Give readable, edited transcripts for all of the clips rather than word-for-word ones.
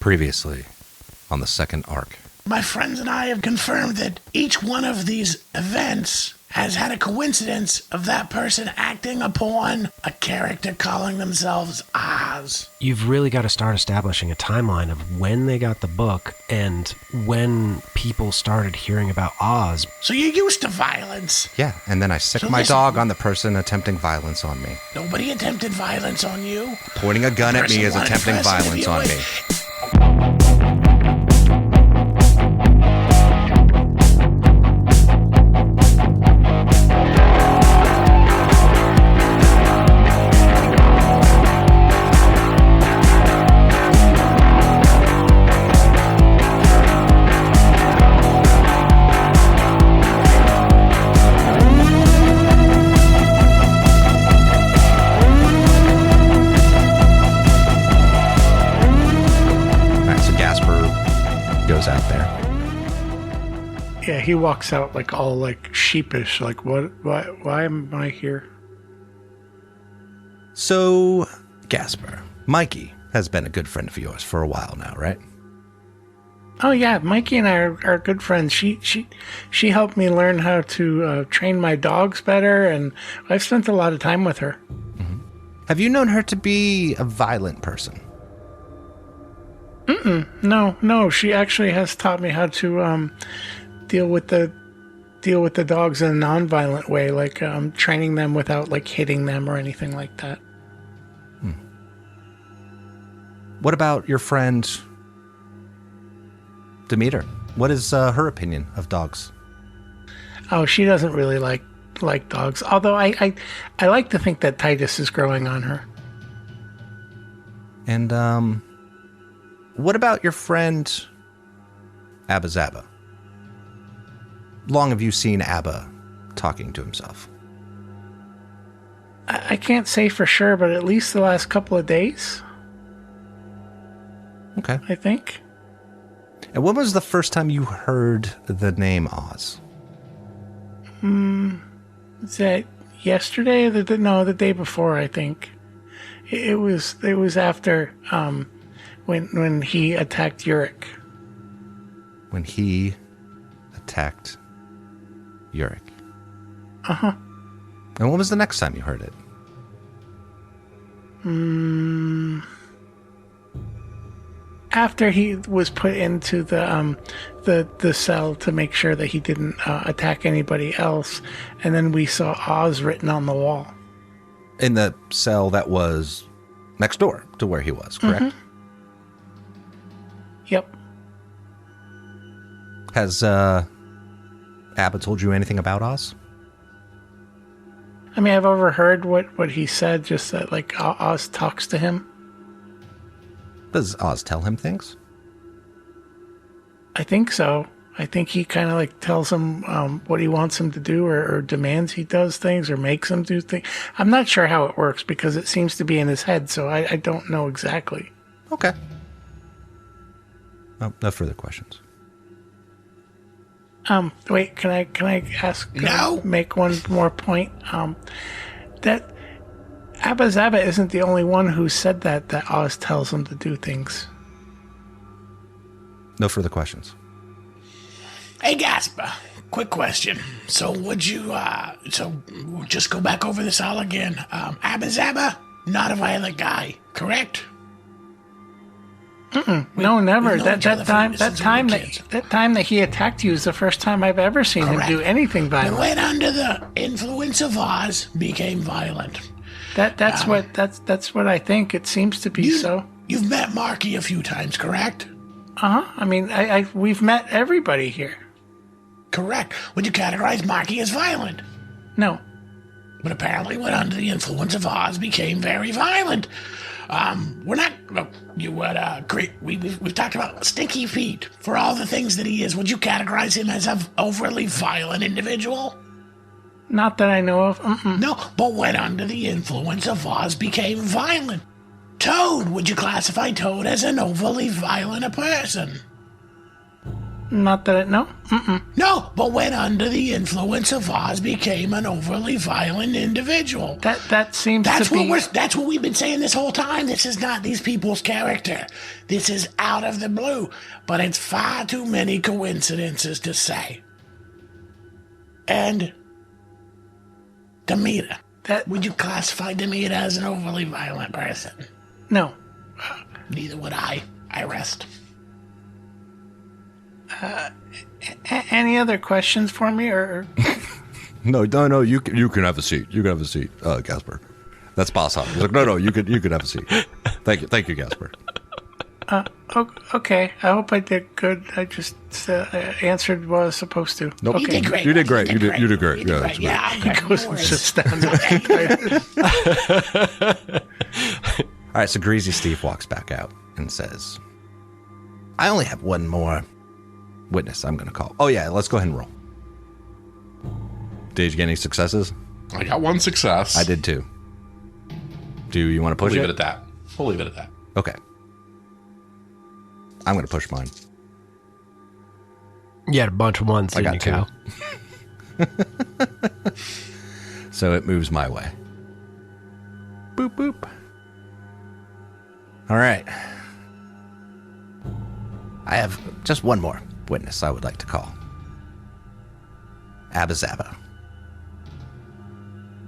Previously, on the second arc. My friends and I have confirmed that each one of these events has had a coincidence of that person acting upon a character calling themselves Oz. You've really got to start establishing a timeline of when they got the book and when people started hearing about Oz. So you're used to violence. Yeah, and then I sick my dog on the person attempting violence on me. Nobody attempted violence on you. Pointing a gun at me is attempting violence on me. Out there. Yeah, he walks out like all like sheepish, like why am I here? So, Gasper, Mikey has been a good friend of yours for a while now, right? Oh yeah, Mikey and I are good friends. She helped me learn how to train my dogs better, and I've spent a lot of time with her. Mm-hmm. Have you known her to be a violent person? No. She actually has taught me how to deal with the dogs in a non-violent way, like training them without like hitting them or anything like that. What about your friend Demeter? What is her opinion of dogs? Oh, she doesn't really like dogs. Although I like to think that Titus is growing on her. And what about your friend Abba Zaba? Long have you seen Abba talking to himself? I can't say for sure, but at least the last couple of days. Okay. I think. And when was the first time you heard the name Oz? Is that yesterday? The day before, I think. It was after when he attacked Yurik. When he attacked Yurik. Uh-huh. And when was the next time you heard it? After he was put into the cell to make sure that he didn't attack anybody else, and then we saw Oz written on the wall. In the cell that was next door to where he was, correct? Mm-hmm. Yep. Has Abba told you anything about Oz? I mean, I've overheard what he said, just that like Oz talks to him. Does Oz tell him things? I think so. I think he kind of like tells him what he wants him to do, or demands he does things, or makes him do things. I'm not sure how it works because it seems to be in his head, so I don't know exactly. Okay. No further questions. Wait, can I ask? No. Make one more point. That Abba Zaba isn't the only one who said that Oz tells him to do things. No further questions. Hey, Gasper, quick question. So would you, just go back over this all again. Abba Zaba, not a violent guy, correct? No, never. We've known each other That time that he attacked you is the first time I've ever seen Correct. him do anything He violent. went under the influence of Oz, became violent. That's what I think. It seems to be so. You've met Marky a few times, correct? I mean, we've met everybody here. Correct. Would you categorize Marky as violent? No. But apparently went under the influence of Oz, became very violent. We're not. You would agree. We've talked about Stinky Pete. For all the things that he is, would you categorize him as an overly violent individual? Not that I know of. No, but went under the influence of Oz, became violent. Toad, would you classify Toad as an overly violent person? Not that no. Mm-mm. No, but when under the influence of Oz became an overly violent individual. That seems to be... That's what we've been saying this whole time. This is not these people's character. This is out of the blue. But it's far too many coincidences to say. And Demeter. Would you classify Demeter as an overly violent person? No. Neither would I. I rest. Any other questions for me, or? No. You can have a seat. You can have a seat, Gasper. That's Boss Hog. He's like, no. You could have a seat. Thank you, Gasper. Okay. I hope I did good. I just answered what I was supposed to. Nope. Okay. You did great. You did great. You did great. You did great. Yeah, He goes and sits down. All right, so Greasy Steve walks back out and says, I only have one more witness I'm going to call. Oh, yeah, let's go ahead and roll. Did you get any successes? I got one success. I did too. Do you want to push We'll it? leave it at that. We'll leave it at that. Okay. I'm going to push mine. You had a bunch of ones, I didn't you, got Cal? So it moves my way. Boop, boop. All right. I have just one more witness I would like to call. Abba Zaba.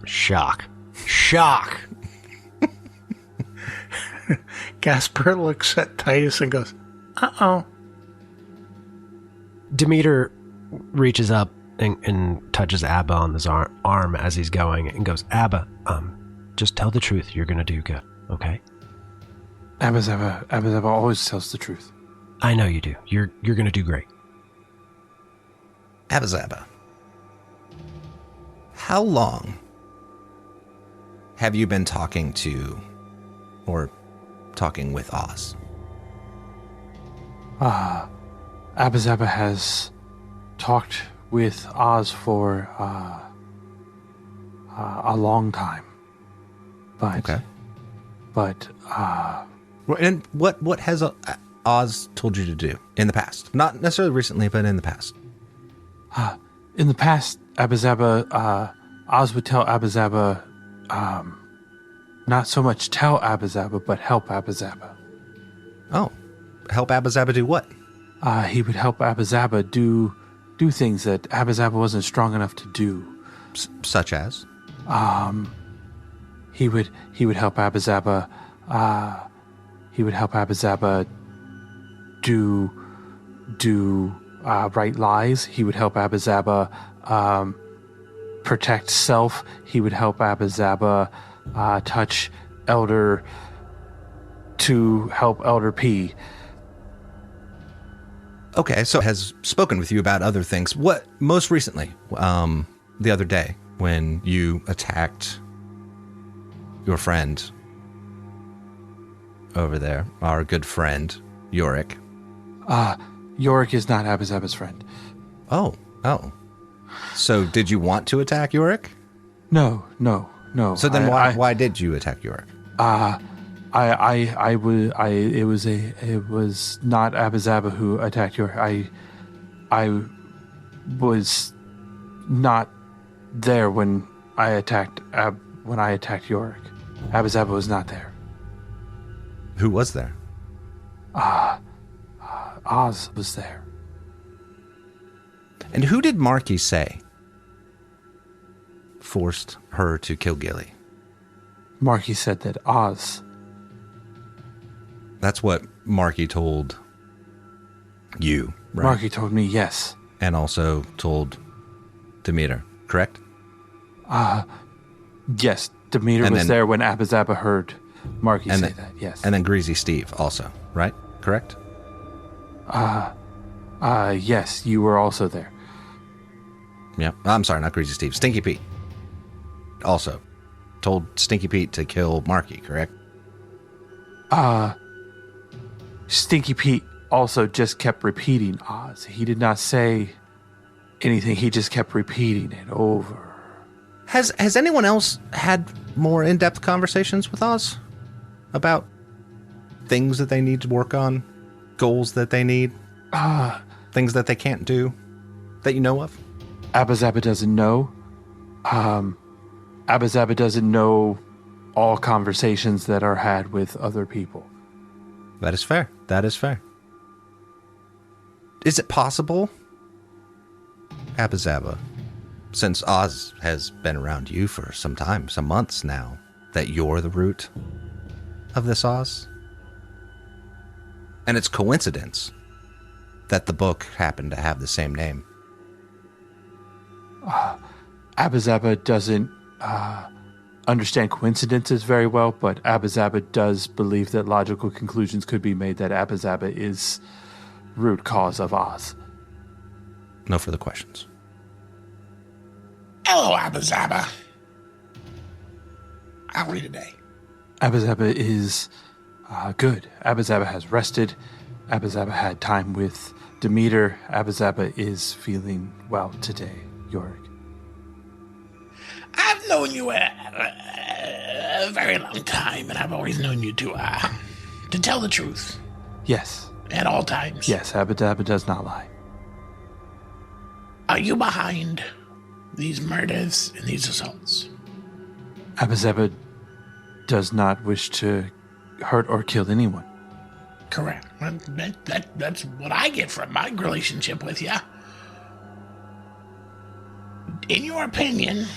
Shock. Gasper looks at Titus and goes, "Uh-oh." Demeter reaches up and touches Abba on his arm as he's going and goes, Abba, just tell the truth. You're going to do good, okay? Abba Zaba always tells the truth. I know you do. You're going to do great. Abba Zaba. How long have you been talking to or talking with Oz? Abba Zaba has talked with Oz for a long time. But, Okay. But, And what has Oz told you to do in the past? Not necessarily recently, but in the past. in the past, Abba Zaba, Oz would tell Abba Zaba, not so much tell Abba Zaba, but help Abba Zaba. Oh, help Abba Zaba do what? He would help Abba Zaba do things that Abba Zaba wasn't strong enough to do. Such as? He would help Abba Zaba. He would help Abba Zaba do right lies. He would help Abba Zaba protect self. He would help Abba Zaba touch Elder to help Elder P. Okay, so has spoken with you about other things. What most recently, the other day, when you attacked your friend over there, our good friend Yorick. Yorick is not Abba Zaba's friend. Oh. So did you want to attack Yorick? No. So then why did you attack Yorick? It was not Abba Zaba who attacked Yorick. I was not there when I attacked Yorick. Abba Zaba was not there. Who was there? Oz was there. And who did Marky say forced her to kill Gilly? Marky said that Oz. That's what Marky told you, right? Marky told me yes. And also told Demeter, correct? Yes, Demeter was there when Abba Zaba heard Marky say that, yes. And then Greasy Steve also, right? Correct? Yes, you were also there. Yeah. I'm sorry, not Greasy Steve. Stinky Pete. Also told Stinky Pete to kill Marky, correct? Stinky Pete also just kept repeating Oz. He did not say anything. He just kept repeating it over. Has anyone else had more in-depth conversations with Oz about things that they need to work on, goals that they need? Things that they can't do that you know of? Abba Zaba doesn't know. Abba Zaba doesn't know all conversations that are had with other people. That is fair. That is fair. Is it possible, Abba Zaba, since Oz has been around you for some time, some months now, that you're the root of this Oz? And it's coincidence that the book happened to have the same name. Abba Zaba doesn't understand coincidences very well, but Abba Zaba does believe that logical conclusions could be made that Abba Zaba is root cause of Oz. No further questions. Hello, Abba Zaba. How are you today? Abba Zaba is good. Abba Zaba has rested. Abba Zaba had time with Demeter. Abba Zaba is feeling well today, Yorick. I've known you a very long time, and I've always known you to tell the truth Yes. at all times. Yes, Abba Zaba does not lie. Are you behind these murders and these assaults? Abba Zaba does not wish to hurt or kill anyone. Correct. That's what I get from my relationship with you. In your opinion,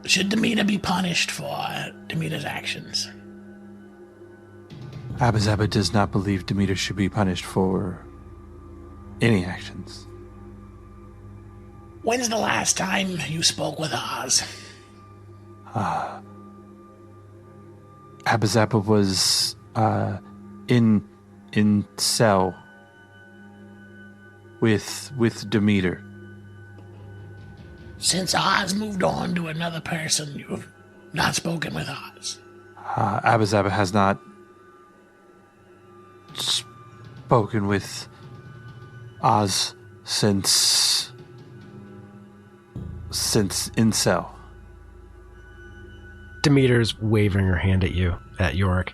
should Demeter be punished for Demeter's actions? Abba Zaba does not believe Demeter should be punished for any actions. When's the last time you spoke with Oz? Abba Zaba was in cell with Demeter. Since Oz moved on to another person, you've not spoken with Oz. Abba Zaba has not spoken with Oz since in cell. Demeter's waving her hand at you, at Yorick.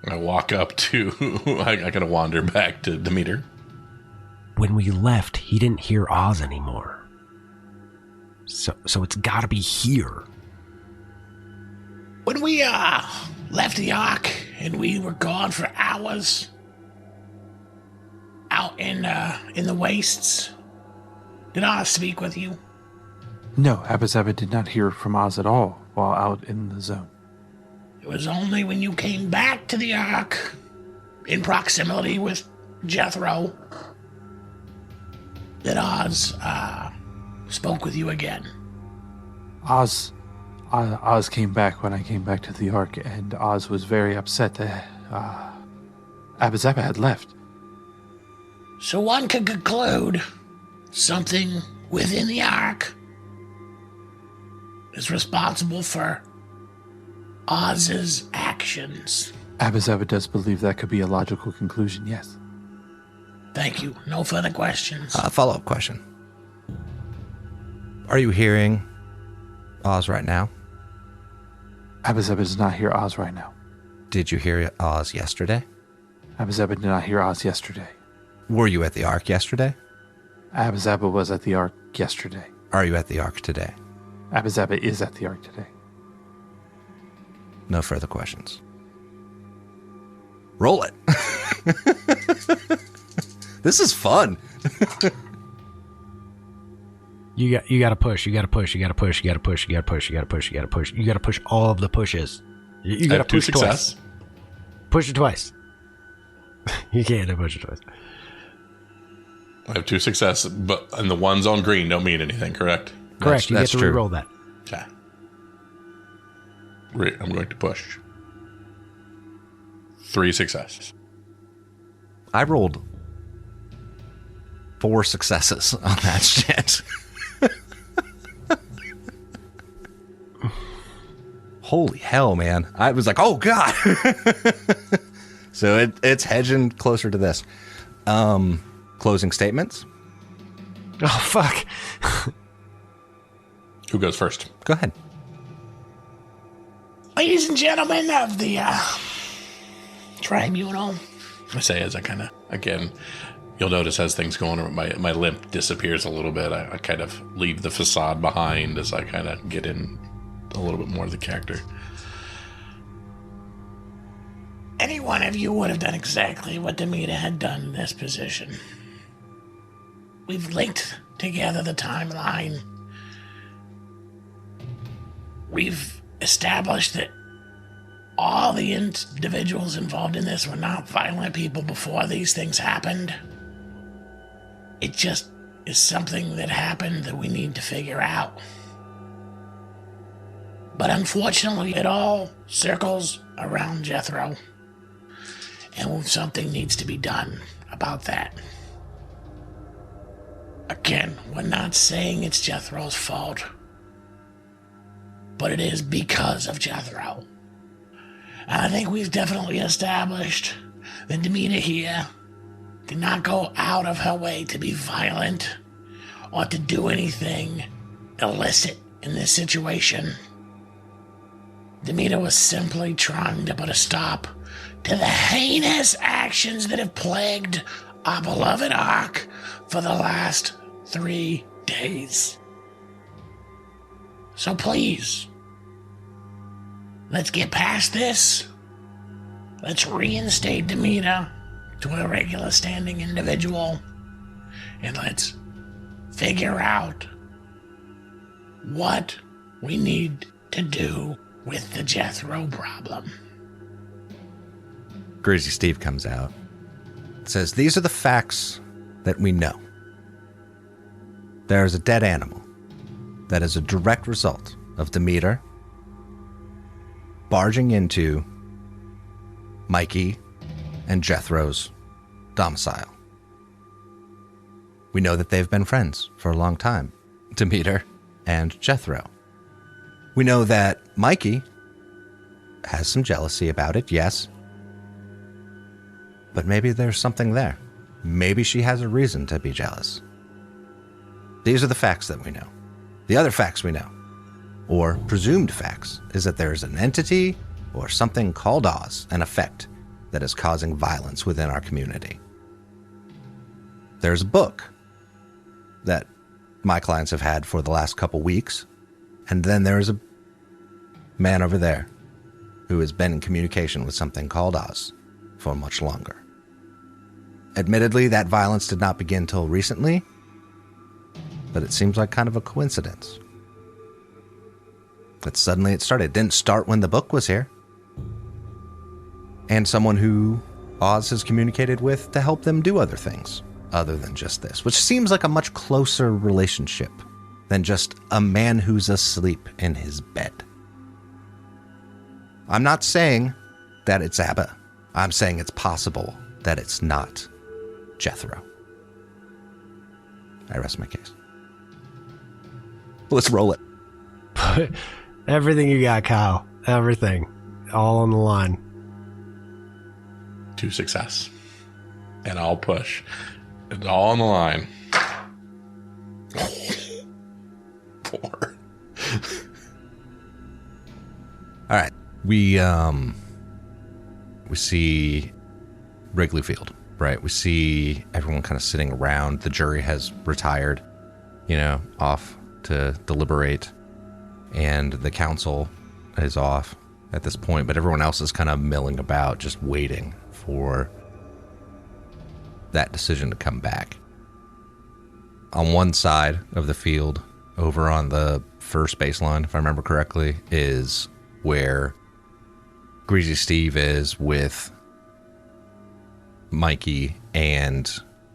I walk up to, I gotta wander back to Demeter. When we left, he didn't hear Oz anymore. So it's gotta be here. When we left the Ark and we were gone for hours out in the wastes, did Oz speak with you? No, Abba Zaba did not hear from Oz at all while out in the zone. It was only when you came back to the Ark in proximity with Jethro that Oz spoke with you again. Oz came back when I came back to the Ark, and Oz was very upset that Abba Zaba had left. So one could conclude something within the Ark is responsible for Oz's actions. Abba Zaba does believe that could be a logical conclusion, yes. Thank you. No further questions. Follow-up question. Are you hearing Oz right now? Abba Zaba does not hear Oz right now. Did you hear Oz yesterday? Abba Zaba did not hear Oz yesterday. Were you at the Ark yesterday? Abba Zaba was at the Ark yesterday. Are you at the Ark today? Abba Zaba is at the Ark today. No further questions. Roll it. This is fun. You got to push. You got to push. You got to push. You got to push. You got to push. You got to push. You got to push. You got to push all of the pushes. You got to push success. twice. Push it twice. You can't push it twice. I have 2 success, and the ones on green don't mean anything, correct? Correct. You That's get to true. re-roll that. Okay. I'm going to push. 3 successes. I rolled 4 successes on that shit. Holy hell, man. I was like, oh, God. So it's hedging closer to this. Closing statements? Oh, fuck. Who goes first? Go ahead. Ladies and gentlemen of the Tribunal. I say as I kind of, again, you'll notice as things go on, my limp disappears a little bit. I kind of leave the facade behind as I kind of get in a little bit more of the character. Any one of you would have done exactly what Demeter had done in this position. We've linked together the timeline. We've established that all the individuals involved in this were not violent people before these things happened. It just is something that happened that we need to figure out. But unfortunately, it all circles around Jethro. And something needs to be done about that. Again, we're not saying it's Jethro's fault. But it is because of Jethro. And I think we've definitely established that Demeter here did not go out of her way to be violent or to do anything illicit in this situation. Demeter was simply trying to put a stop to the heinous actions that have plagued our beloved Ark for the last 3 days. So please, let's get past this. Let's reinstate Demeter to a regular standing individual. And let's figure out what we need to do with the Jethro problem. Greasy Steve comes out. It says, these are the facts that we know. There is a dead animal that is a direct result of Demeter barging into Mikey and Jethro's domicile. We know that they've been friends for a long time, Demeter and Jethro. We know that Mikey has some jealousy about it, yes. But maybe there's something there. Maybe she has a reason to be jealous. These are the facts that we know. The other facts we know, or presumed facts, is that there is an entity or something called Oz, an effect that is causing violence within our community. There's a book that my clients have had for the last couple weeks, and then there's a man over there who has been in communication with something called Oz for much longer. Admittedly, that violence did not begin till recently, but it seems like kind of a coincidence that suddenly it started. It didn't start when the book was here. And someone who Oz has communicated with to help them do other things other than just this, which seems like a much closer relationship than just a man who's asleep in his bed. I'm not saying that it's Abba. I'm saying it's possible that it's not Jethro. I rest my case. Let's roll it. Everything you got, Kyle. Everything. All on the line. 2 success. And I'll push. It's all on the line. 4. All right. We see Wrigley Field, right? We see everyone kind of sitting around. The jury has retired, off to deliberate. And the council is off at this point, but everyone else is kind of milling about, just waiting for that decision to come back. On one side of the field, over on the first baseline, if I remember correctly, is where Greasy Steve is with Mikey and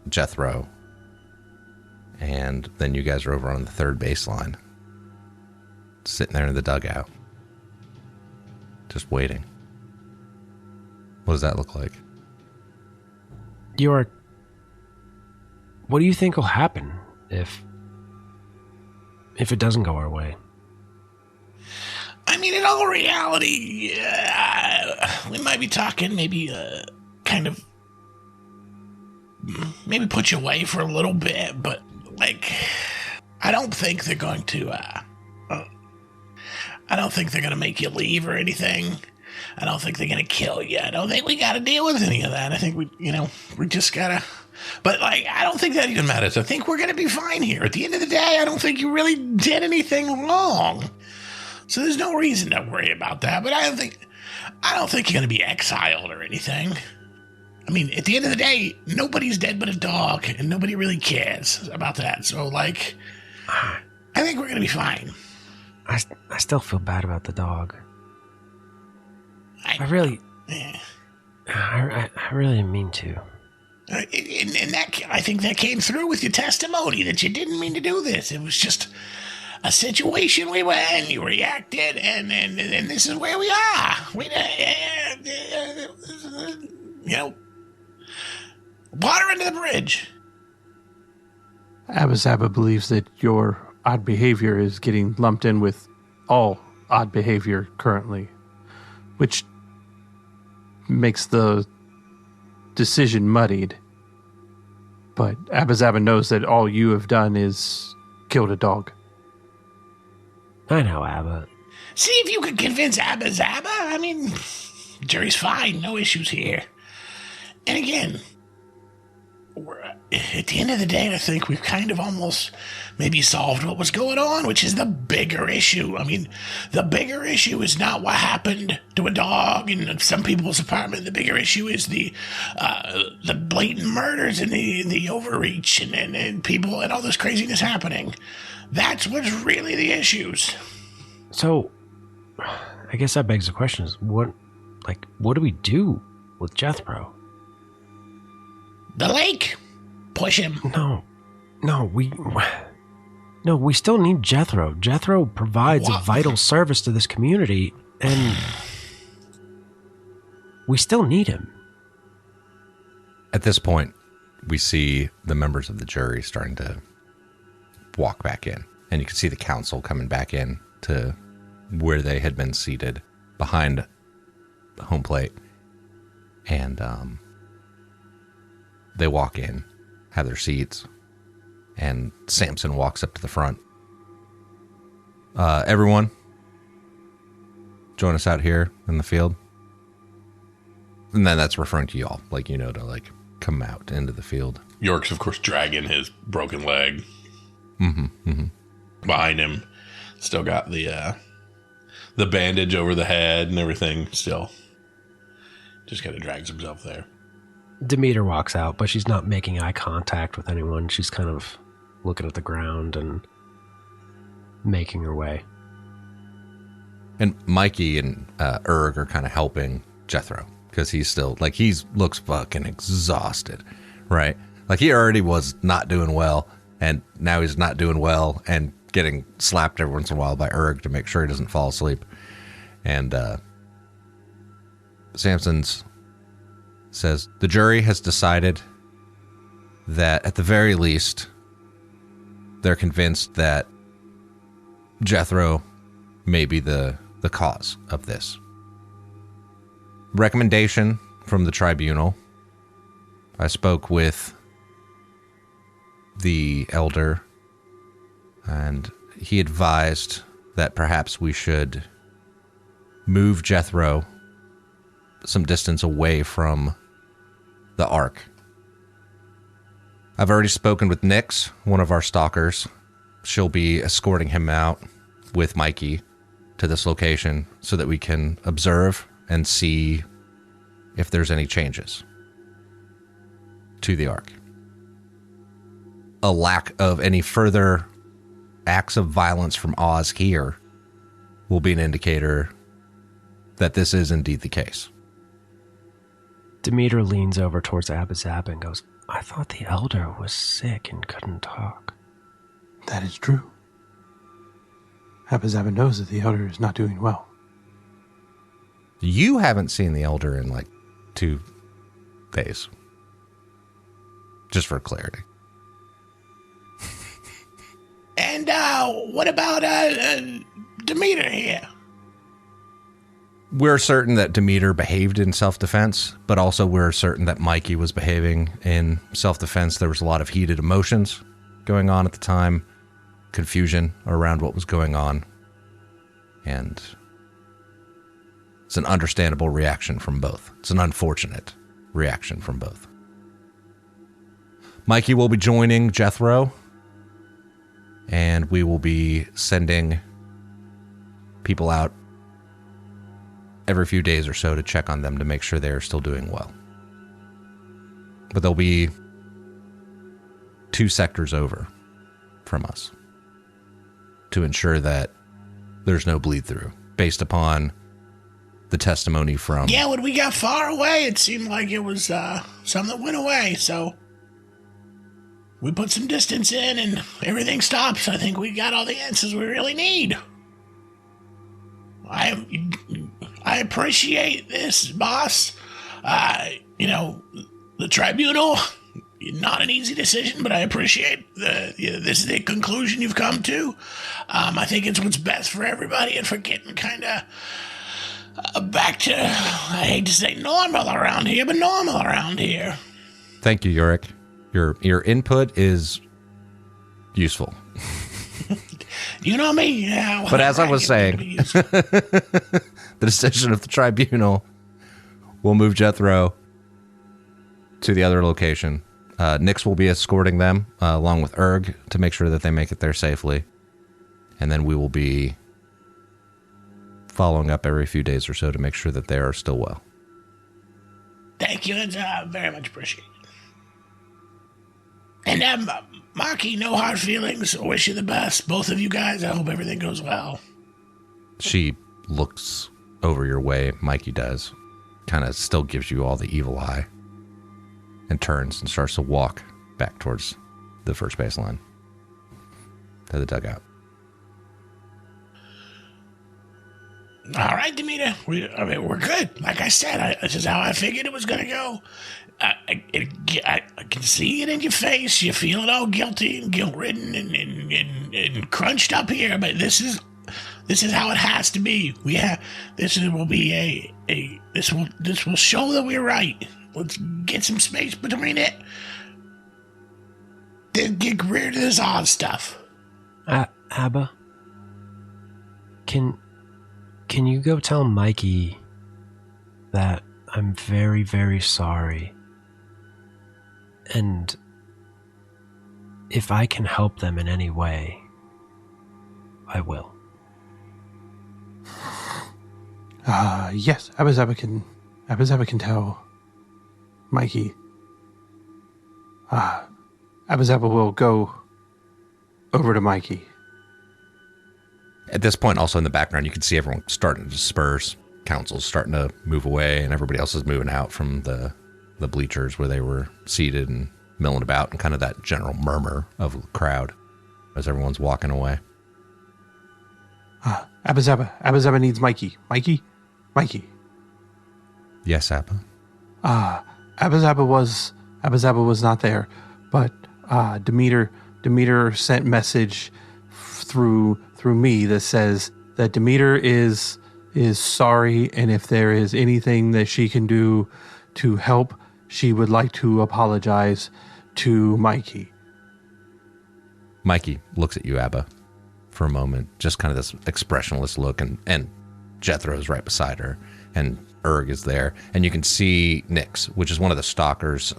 Jethro. And then you guys are over on the third baseline, sitting there in the dugout, just waiting. What does that look like? What do you think will happen if it doesn't go our way? I mean, in all reality, we might be talking maybe maybe put you away for a little bit, but I don't think they're going to make you leave or anything. I don't think they're going to kill you. I don't think we got to deal with any of that. I think we just got to. But, like, I don't think that even matters. I think we're going to be fine here. At the end of the day, I don't think you really did anything wrong. So there's no reason to worry about that. But I don't think you're going to be exiled or anything. I mean, at the end of the day, nobody's dead but a dog, and nobody really cares about that. So, like, I think we're going to be fine. I still feel bad about the dog. I really didn't mean to. And that, I think that came through with your testimony, that you didn't mean to do this. It was just a situation we were in. You reacted, and this is where we are. Water under the bridge. Abba Zaba believes that your odd behavior is getting lumped in with all odd behavior currently, which makes the decision muddied. But Abba Zaba knows that all you have done is killed a dog. I know, Abba. See if you could convince Abba Zaba. I mean, jury's fine. No issues here. And again, at the end of the day, I think we've kind of almost maybe solved what was going on, which is the bigger issue. I mean, the bigger issue is not what happened to a dog in some people's apartment. The bigger issue is the blatant murders and the overreach and people and all this craziness happening. That's what's really the issues. So, I guess that begs the question: is what do we do with Jethro? The lake. Push him. No, we still need Jethro. Jethro provides a vital service to this community, and we still need him. At this point, we see the members of the jury starting to walk back in, and you can see the council coming back in to where they had been seated behind the home plate, and they walk in, have their seats, and Samson walks up to the front. Everyone, join us out here in the field. And then that's referring to y'all, to come out into the field. York's, of course, dragging his broken leg. Behind him, still got the bandage over the head and everything. Still, just kind of drags himself there. Demeter walks out, but she's not making eye contact with anyone. She's kind of looking at the ground and making her way. And Mikey and Erg are kind of helping Jethro because he's still, he looks fucking exhausted, right? Like, he already was not doing well, and now he's not doing well and getting slapped every once in a while by Erg to make sure he doesn't fall asleep. And Samson's says, the jury has decided that at the very least, they're convinced that Jethro may be the cause of this. Recommendation from the tribunal. I spoke with the elder, and he advised that perhaps we should move Jethro some distance away from the Ark. I've already spoken with Nyx, one of our stalkers. She'll be escorting him out with Mikey to this location so that we can observe and see if there's any changes to the Ark. A lack of any further acts of violence from Oz here will be an indicator that this is indeed the case. Demeter leans over towards Abba Zaba and goes, I thought the elder was sick and couldn't talk. That is true. Abba Zaba knows that the elder is not doing well. You haven't seen the elder in 2 days. Just for clarity. And what about Demeter here? We're certain that Demeter behaved in self-defense, but also we're certain that Mikey was behaving in self-defense. There was a lot of heated emotions going on at the time, confusion around what was going on. And It's an understandable reaction from both. It's an unfortunate reaction from both. Mikey will be joining Jethro, and we will be sending people out every few days or so to check on them to make sure they're still doing well. But they'll be 2 sectors over from us to ensure that there's no bleed through based upon the testimony from... Yeah, when we got far away, it seemed like it was something that went away, so we put some distance in and everything stops. I think we got all the answers we really need. I appreciate this, boss. The tribunal, not an easy decision, but I appreciate this is the conclusion you've come to. I think it's what's best for everybody and for getting kind of back to, I hate to say normal around here, but normal around here. Thank you, Yorick. Your input is useful. You know me? Yeah. But as I was saying, the decision of the tribunal will move Jethro to the other location. Nix will be escorting them along with Erg to make sure that they make it there safely. And then we will be following up every few days or so to make sure that they are still well. Thank you. It's very much appreciated. And Maki, no hard feelings. I wish you the best. Both of you guys. I hope everything goes well. She looks over your way, Mikey does. Kind of still gives you all the evil eye. And turns and starts to walk back towards the first baseline. To the dugout. All right, Demeter. We're good. Like I said, this is how I figured it was going to go. I can see it in your face. You're feeling all guilty and guilt-ridden and crunched up here. But this is how it has to be. This will show that we're right. Let's get some space between it. Then get rid of this odd stuff. Abba, can you go tell Mikey that I'm very, very sorry? And if I can help them in any way, I will. Yes, Abba Zaba can tell Mikey. Abba Zaba will go over to Mikey. At this point, also in the background, you can see everyone starting to disperse. Council's starting to move away, and everybody else is moving out from the bleachers where they were seated and milling about, and kind of that general murmur of the crowd as everyone's walking away. Abba Zaba needs Mikey. Mikey? Yes, Abba. Abba Zaba was not there, but Demeter sent message through me that says that Demeter is sorry, and if there is anything that she can do to help, she would like to apologize to Mikey. Mikey looks at you, Abba, for a moment, just kind of this expressionless look, and Jethro's right beside her, and Erg is there, and you can see Nyx, which is one of the stalkers.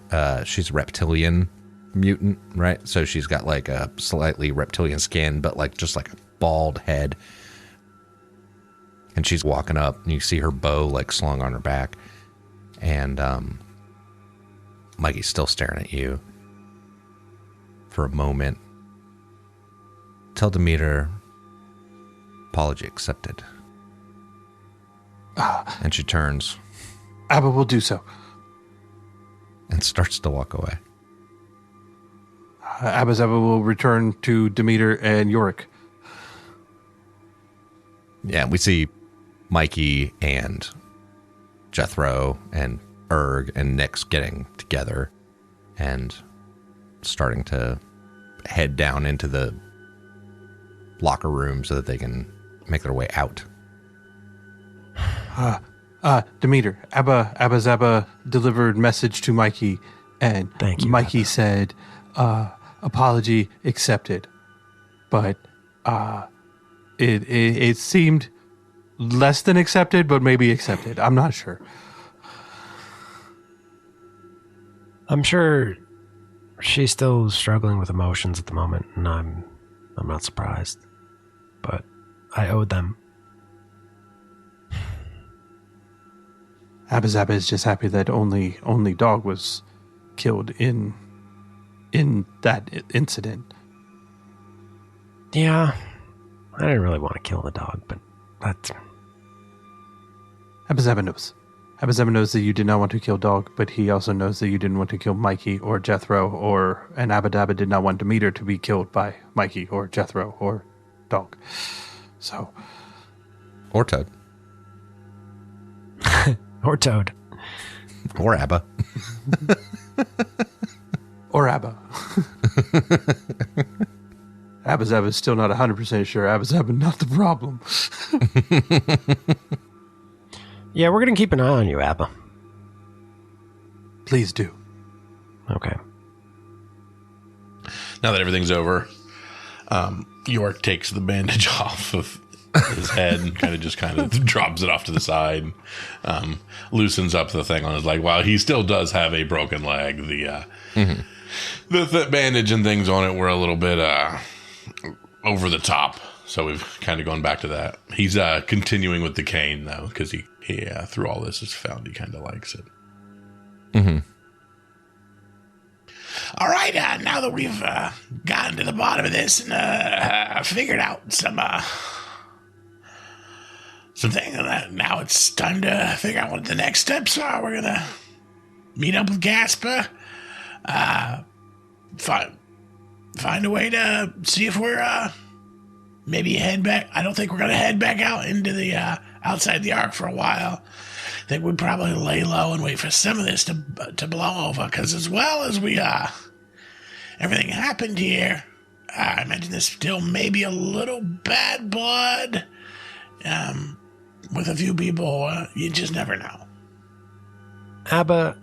She's a reptilian mutant, right? So she's got like a slightly reptilian skin, but like just like a bald head. And she's walking up, and you see her bow like slung on her back. And Mikey's still staring at you for a moment. Tell Demeter, apology accepted. And she turns. Abba will do so. And starts to walk away. Abba Zaba will return to Demeter and Yorick. Yeah, we see Mikey and Jethro and Erg and Nyx getting together and starting to head down into the locker room so that they can make their way out. Demeter, Abba Zaba delivered message to Mikey, and Thank you, Mikey Abba. said, apology accepted. But it seemed less than accepted, but maybe accepted. I'm not sure. I'm sure she's still struggling with emotions at the moment, and I'm not surprised. But I owed them. Abba is just happy that only dog was killed in that incident. Yeah, I didn't really want to kill the dog, but that's... Abba knows. Abba knows that you did not want to kill dog, but he also knows that you didn't want to kill Mikey or Jethro, and Abba did not want Demeter to be killed by Mikey or Jethro or dog. So... Or Toad. Or Toad. Or Abba. Or Abba. Abba's still not 100% sure. Abba's not the problem. Yeah, we're going to keep an eye on you, Abba. Please do. Okay. Now that everything's over, York takes the bandage off of his head and kind of drops it off to the side, loosens up the thing on his leg. While he still does have a broken leg, the bandage and things on it were a little bit over the top, so we've kind of gone back to that. He's continuing with the cane though, because he through all this has found he kind of likes it. All right, now that we've gotten to the bottom of this and figured out something, now it's time to figure out what the next steps are. We're gonna meet up with Gasper, find a way to see if we're maybe head back. I don't think we're gonna head back out into the outside the Ark for a while. I think we'd probably lay low and wait for some of this to blow over, because as well as everything happened here, I imagine there's still maybe a little bad blood with a few people. You just never know. Abba,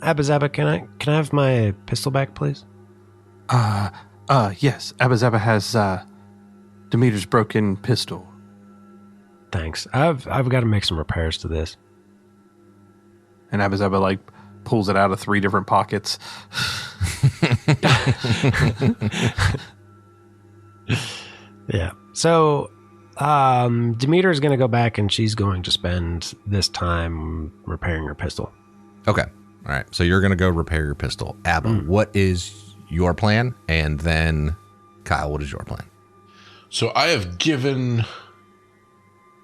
can I have my pistol back, please? Yes. Abba has Demeter's broken pistol. Thanks. I've got to make some repairs to this. And Abba pulls it out of 3 different pockets. Yeah. So, Demeter's going to go back and she's going to spend this time repairing her pistol. Okay. All right. So you're going to go repair your pistol. Abba, what is your plan? And then Kyle, what is your plan? So I have given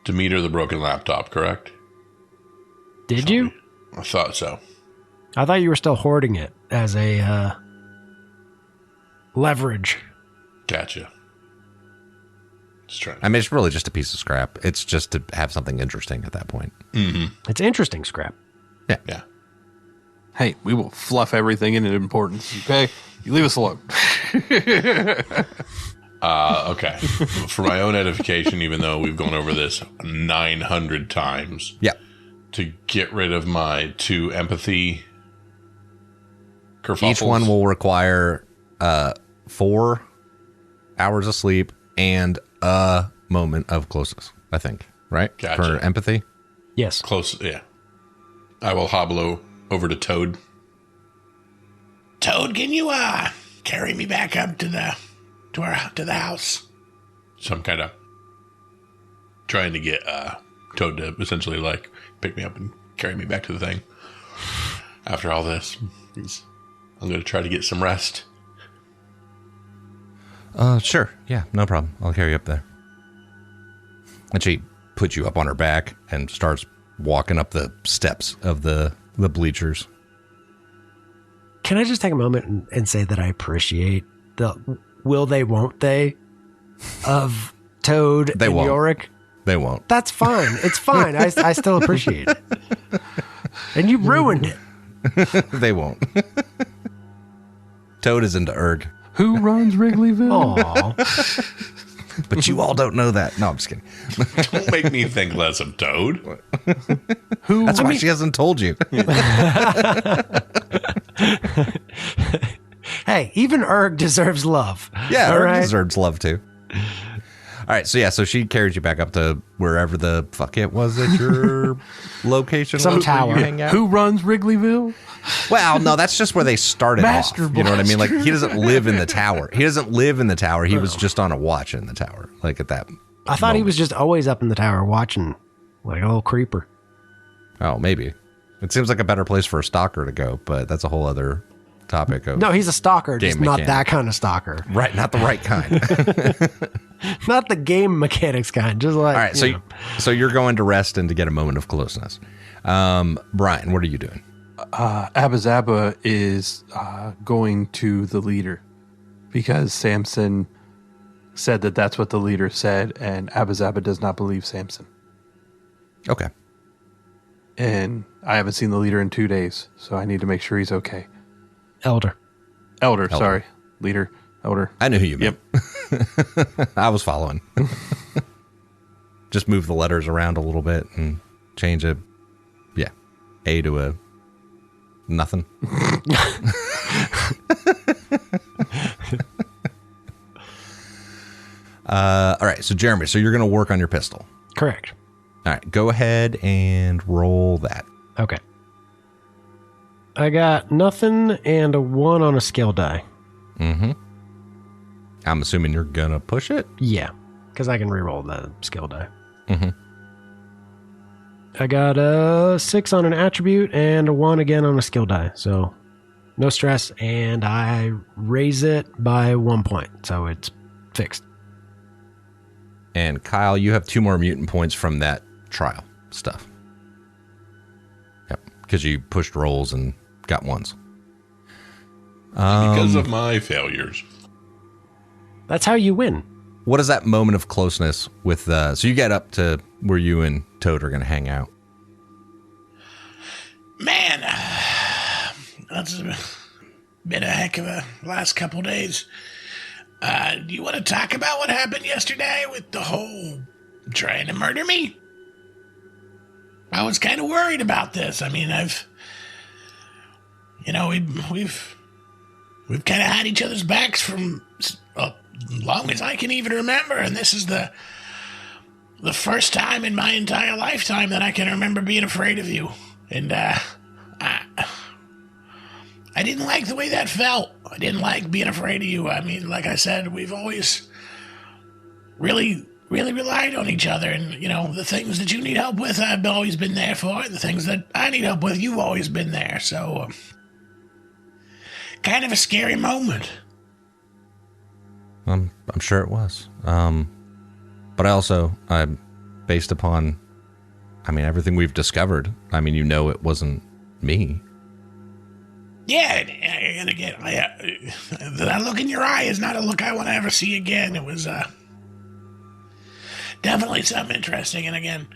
Demeter the broken laptop, correct? Did you? I thought so. I thought you were still hoarding it as a leverage. Gotcha. Just trying. I mean, it's really just a piece of scrap. It's just to have something interesting at that point. It's interesting scrap. Yeah. Hey, we will fluff everything into importance, okay? You leave us alone. Okay. For my own edification, even though we've gone over this 900 times. Yeah. To get rid of my 2 empathy kerfuffles. Each one will require 4 hours of sleep and a moment of closeness, I think. Right? Gotcha. For empathy? Yes. Close, yeah. I will hobble over to Toad. Toad, can you carry me back up to the house? So I'm kind of trying to get Toad to essentially pick me up and carry me back to the thing. After all this, I'm going to try to get some rest. Sure. Yeah, no problem. I'll carry you up there. And she puts you up on her back and starts walking up the steps of the bleachers. Can I just take a moment and say that I appreciate the will they, won't they of Toad They and won't. Yorick? They won't. That's fine. It's fine. I still appreciate it. And you ruined it. They won't. Toad is into erg. Who runs Wrigleyville? Aw. But you all don't know that. No, I'm just kidding. Don't make me think less of Toad. That's why she hasn't told you. Hey, even Erg deserves love. Yeah, All Erg right? deserves love too. right. So, yeah. So she carries you back up to wherever the fuck it was at your location. Some was where tower. you hang out. Who runs Wrigleyville? Well, no, that's just where they started Master off. You know what I mean? Like, Blaster. he doesn't live in the tower. He doesn't live in the tower. He was just on a watch in the tower. Like, at that I thought he was just always up in the tower watching like a little creeper. Oh, maybe. It seems like a better place for a stalker to go, but that's a whole other topic of... No, he's a stalker, just Game not mechanic. that kind of stalker. Right, not the right kind. Not the game mechanics kind. Just like, All right, so you're going to rest and to get a moment of closeness. Brian, what are you doing? Abba Zaba is going to the leader because Samson said that that's what the leader said, and Abba Zaba does not believe Samson. Okay. And I haven't seen the leader in 2 days, so I need to make sure he's okay. Elder. Elder. Sorry. Leader. Elder. I knew who you meant. Yep. I was following. Just move the letters around a little bit and change a, A to a nothing. All right, so Jeremy, so you're going to work on your pistol. Correct. All right, go ahead and roll that. Okay. I got nothing and a 1 on a skill die. Mm-hmm. I'm assuming you're going to push it? Yeah, because I can reroll the skill die. Mm-hmm. I got a 6 on an attribute and a 1 again on a skill die. So no stress, and I raise it by 1 point. So it's fixed. And Kyle, you have 2 more mutant points from that trial stuff. Yep, because you pushed rolls and got ones. Because of my failures. That's how you win. What is that moment of closeness with so you get up to where you and Toad are going to hang out? Man, that's been a heck of a last couple days. Do you want to talk about what happened yesterday with the whole trying to murder me? I was kind of worried about this. I mean, we've kind of had each other's backs from as long as I can even remember, and this is the first time in my entire lifetime that I can remember being afraid of you. And I didn't like the way that felt. I didn't like being afraid of you. I mean, like I said, we've always really relied on each other. And, the things that you need help with, I've always been there for. And the things that I need help with, you've always been there. So, kind of a scary moment. I'm sure it was. But I also, based upon, everything we've discovered, it wasn't me. Yeah, and again, that look in your eye is not a look I want to ever see again. It was definitely something interesting. And again,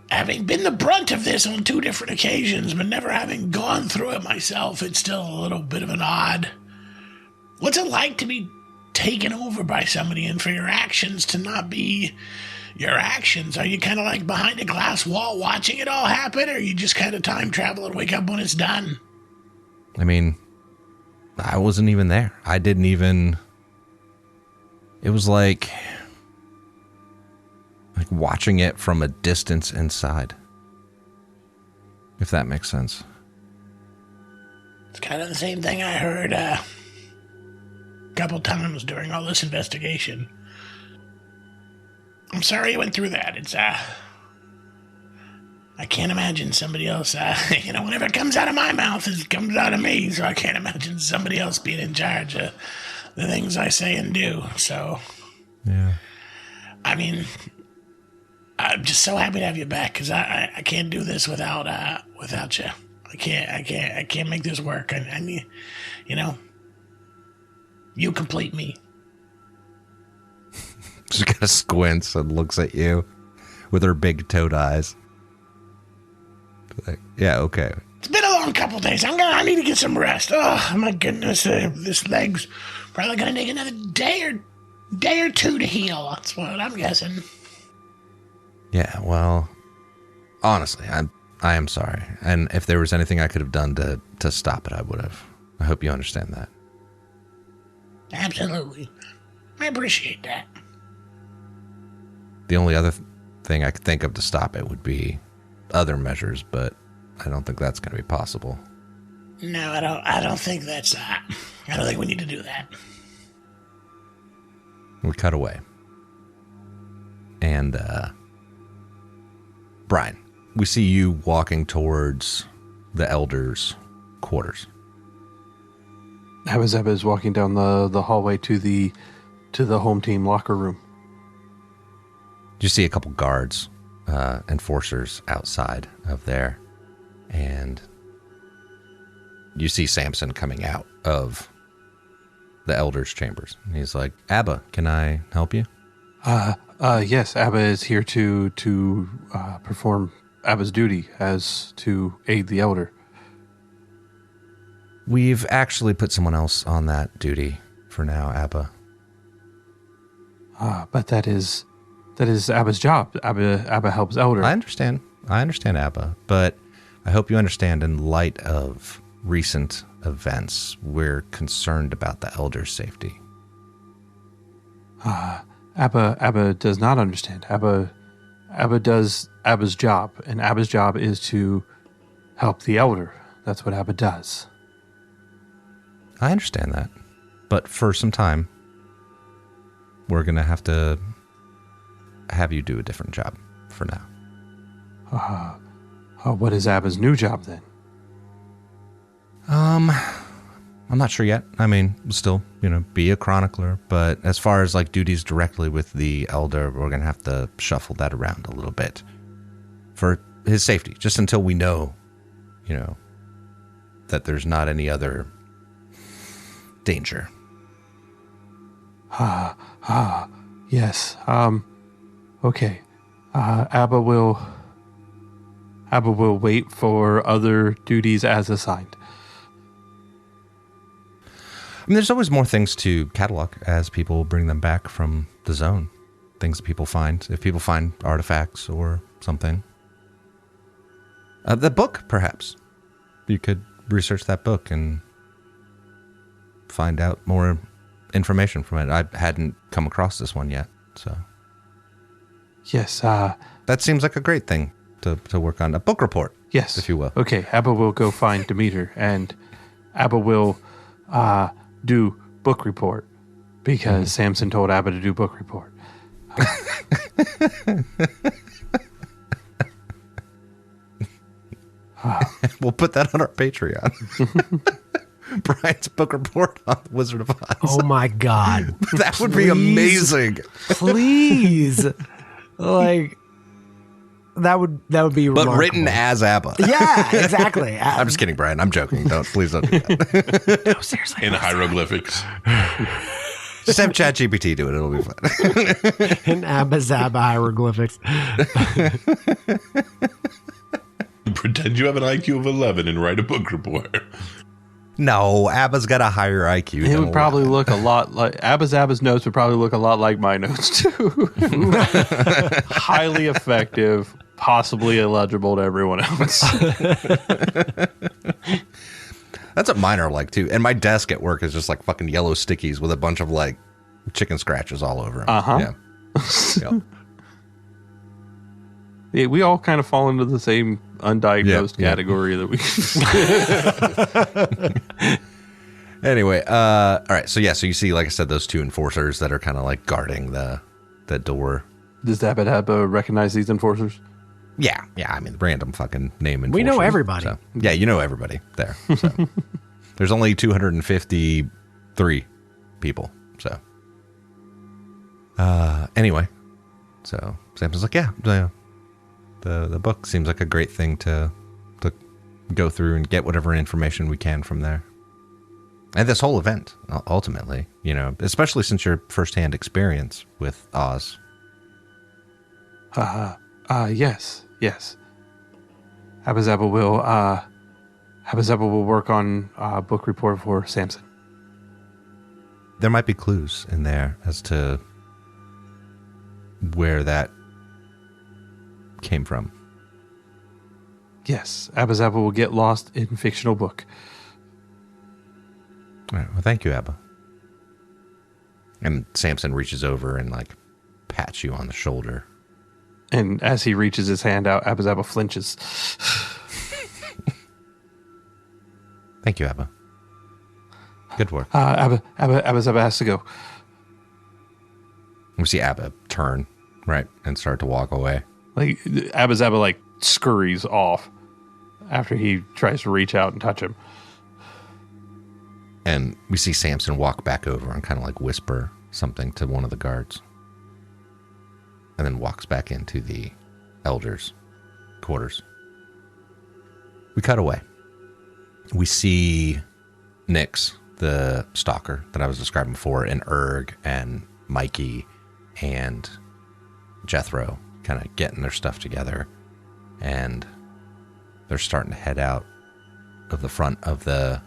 having been the brunt of this on 2 different occasions, but never having gone through it myself, it's still a little bit of an odd. What's it like to be taken over by somebody and for your actions to not be your actions? Are you kind of like behind a glass wall watching it all happen, or you just kind of time travel and wake up when it's done? I wasn't even there. I didn't even... It was like watching it from a distance inside. If that makes sense. It's kind of the same thing I heard a couple times during all this investigation. I'm sorry you went through that. It's, I can't imagine somebody else, whenever it comes out of my mouth, it comes out of me, so I can't imagine somebody else being in charge of the things I say and do, so. Yeah. I'm just so happy to have you back, because I can't do this without you. I can't make this work. I need, you complete me. She kind of squints and looks at you with her big toad eyes. Like, yeah, okay. It's been a long couple days. I need to get some rest. Oh my goodness, this leg's probably gonna take another day or 2 to heal. That's what I'm guessing. Yeah, well, honestly, I am sorry. And if there was anything I could have done to stop it, I would have. I hope you understand that. Absolutely, I appreciate that. The only other thing I could think of to stop it would be other measures, but I don't think that's going to be possible. No, I don't think that's. I don't think we need to do that. We cut away. And, Brian, we see you walking towards the elders' quarters. Abba is walking down the hallway to the home team locker room. You see a couple guards, enforcers outside of there, and you see Samson coming out of the elders' chambers. And he's like, Abba, can I help you? Yes, Abba is here to perform Abba's duty as to aid the elder. We've actually put someone else on that duty for now, Abba. But that is Abba's job. Abba helps elder. I understand, Abba, but I hope you understand in light of recent events, we're concerned about the elder's safety. Abba does not understand. Abba does Abba's job, and Abba's job is to help the elder. That's what Abba does. I understand that, but for some time, we're going to have you do a different job for now. What is Abba's new job then? I'm not sure yet. I mean, still, be a chronicler, but as far as like duties directly with the elder, we're going to have to shuffle that around a little bit for his safety, just until we know, that there's not any other danger. Yes. Okay. Abba will wait for other duties as assigned. I mean, there's always more things to catalog as people bring them back from the zone. Things that people find. If people find artifacts or something. The book, perhaps. You could research that book and find out more information from it. I hadn't come across this one yet, so. Yes. That seems like a great thing to work on. A book report, yes, if you will. Okay, Abba will go find Demeter, and Abba will do book report because Samson told Abba to do book report. We'll put that on our Patreon. Brian's book report on the Wizard of Oz. Oh my God. That would be amazing. Please. Like, that would be But remarkable. written as ABBA. Yeah, exactly. I'm just kidding, Brian. I'm joking. Please don't do that. No, seriously. In hieroglyphics. Just have ChatGPT do it. It'll be fun. In Abba Zabba hieroglyphics. Pretend you have an IQ of 11 and write a book report. No, ABBA's got a higher IQ. It would probably look a lot like Abba's notes would probably look a lot like my notes too. Highly effective, possibly illegible to everyone else. That's what mine are like too. And my desk at work is just like fucking yellow stickies with a bunch of like chicken scratches all over them. Uh-huh. Yeah. Yep. Yeah, we all kind of fall into the same undiagnosed category that we. Anyway, all right. So you see, like I said, those two enforcers that are kind of like guarding the door. Does Abba recognize these enforcers? Yeah. I mean, random fucking name enforcers. We know everybody. So, yeah, you know everybody there. So. There's only 253 people. So anyway, so Samson's like, the book seems like a great thing to go through and get whatever information we can from there. And this whole event, ultimately, especially since your firsthand experience with Oz. Yes. Abba Zabba will work on a book report for Samson. There might be clues in there as to where that came from. Yes, Abba Zabba will get lost in fictional book. All right, well, thank you, Abba. And Samson reaches over and like pats you on the shoulder And as he reaches his hand out, Abba Zaba flinches. Thank you, Abba. Good work. Abba Zaba has to go. We see Abba turn, right, and start to walk away. Like Abba Zaba like scurries off after he tries to reach out and touch him. And we see Samson walk back over and kind of like whisper something to one of the guards. And then walks back into the elders' quarters. We cut away. We see Nyx, the stalker that I was describing before, and Erg and Mikey and Jethro kind of getting their stuff together. And they're starting to head out of the front of the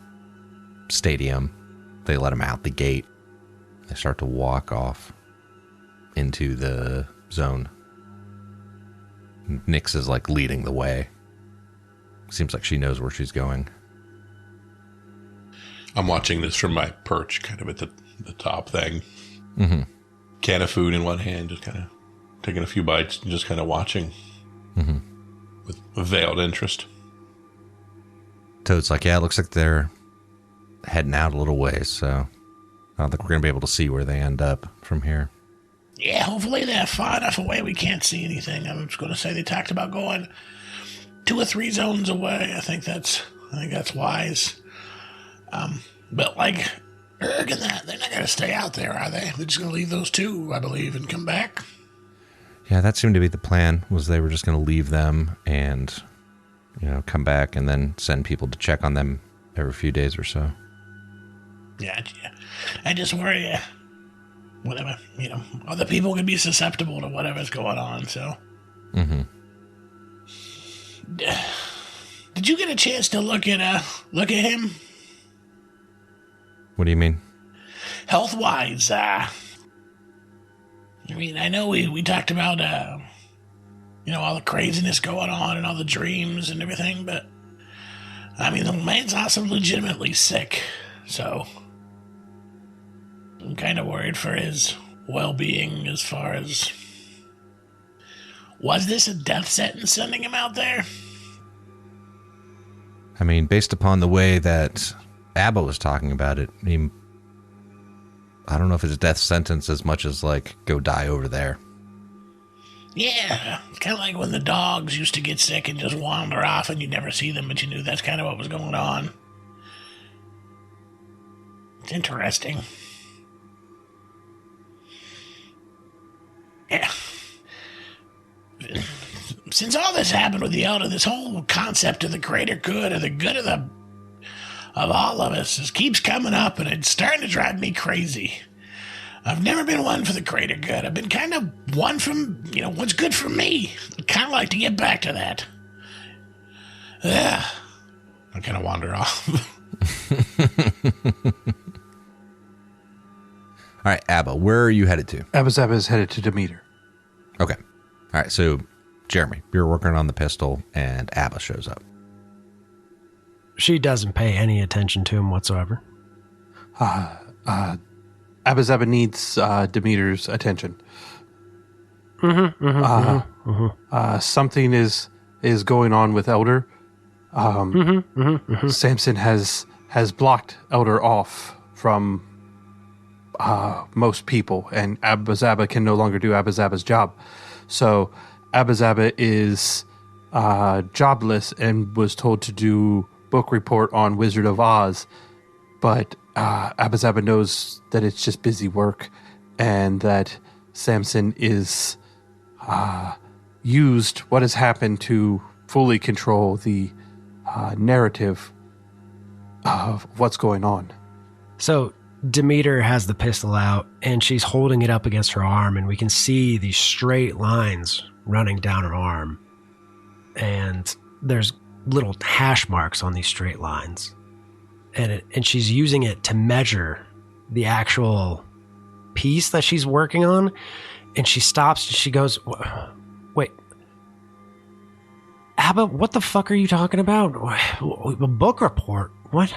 stadium. They let them out the gate. They start to walk off into the zone. Nyx is like leading the way. Seems like she knows where she's going. I'm watching this from my perch, kind of at the top thing. Mm-hmm. Can of food in one hand, just kind of taking a few bites and just kind of watching with veiled interest. Toad's like, yeah, it looks like they're heading out a little ways, so I don't think we're going to be able to see where they end up from here. Yeah, hopefully they're far enough away we can't see anything. I'm just going to say they talked about going 2 or 3 zones away. I think that's wise. But like Erg and that, they're not going to stay out there, are they? They're just going to leave those 2, I believe, and come back. Yeah, that seemed to be the plan, was they were just going to leave them and, come back and then send people to check on them every few days or so. Yeah. I just worry, whatever, other people could be susceptible to whatever's going on, so. Mm-hmm. Did you get a chance to look at him? What do you mean? Health-wise, I know we talked about, all the craziness going on and all the dreams and everything, but, the man's also legitimately sick, so I'm kind of worried for his well-being as far as, was this a death sentence sending him out there? Based upon the way that Abba was talking about it, I don't know if it's a death sentence as much as, go die over there. Yeah, it's kind of like when the dogs used to get sick and just wander off and you'd never see them, but you knew that's kind of what was going on. It's interesting. Yeah. Since all this happened with the Elder, this whole concept of the greater good or the good of all of us just keeps coming up, and it's starting to drive me crazy. I've never been one for the greater good. I've been kind of one from, what's good for me. I'd kind of like to get back to that. I kind of wander off. All right, Abba, where are you headed to? Abba Zaba is headed to Demeter. Okay. All right, so, Jeremy, you're working on the pistol, and Abba shows up. She doesn't pay any attention to him whatsoever. Abba Zaba needs Demeter's attention. Something is going on with Elder. Samson has blocked Elder off from most people, and Abba Zaba can no longer do Abba Zaba's job. So Abba Zaba is jobless and was told to do book report on Wizard of Oz, but Abba Zaba knows that it's just busy work, and that Samson is used what has happened to fully control the narrative of what's going on. So Demeter has the pistol out, and she's holding it up against her arm, and we can see these straight lines running down her arm. And there's little hash marks on these straight lines. And she's using it to measure the actual piece that she's working on. And she stops and she goes, wait, Abba, what the fuck are you talking about? A book report? What?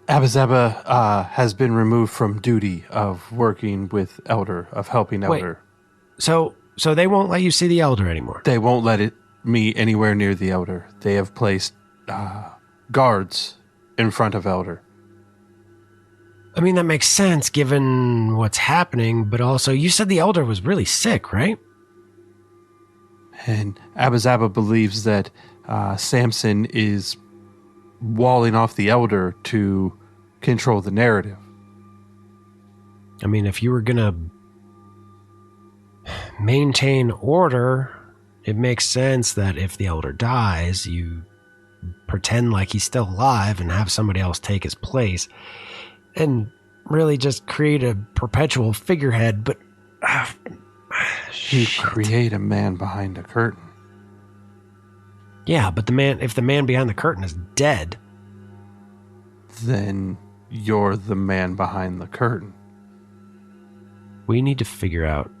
Abizaba has been removed from duty of working with Elder, of helping Wait. Elder. So they won't let you see the Elder anymore. They won't let me anywhere near the Elder. They have placed guards in front of Elder. I mean, that makes sense given what's happening, but also you said the Elder was really sick, right? And Abizaba believes that Samson is walling off the Elder to control the narrative. I mean, if you were going to maintain order, it makes sense that if the Elder dies, you pretend like he's still alive and have somebody else take his place and really just create a perpetual figurehead. But You create a man behind a curtain. yeah, but if the man behind the curtain is dead, Then you're the man behind the curtain. we need to figure out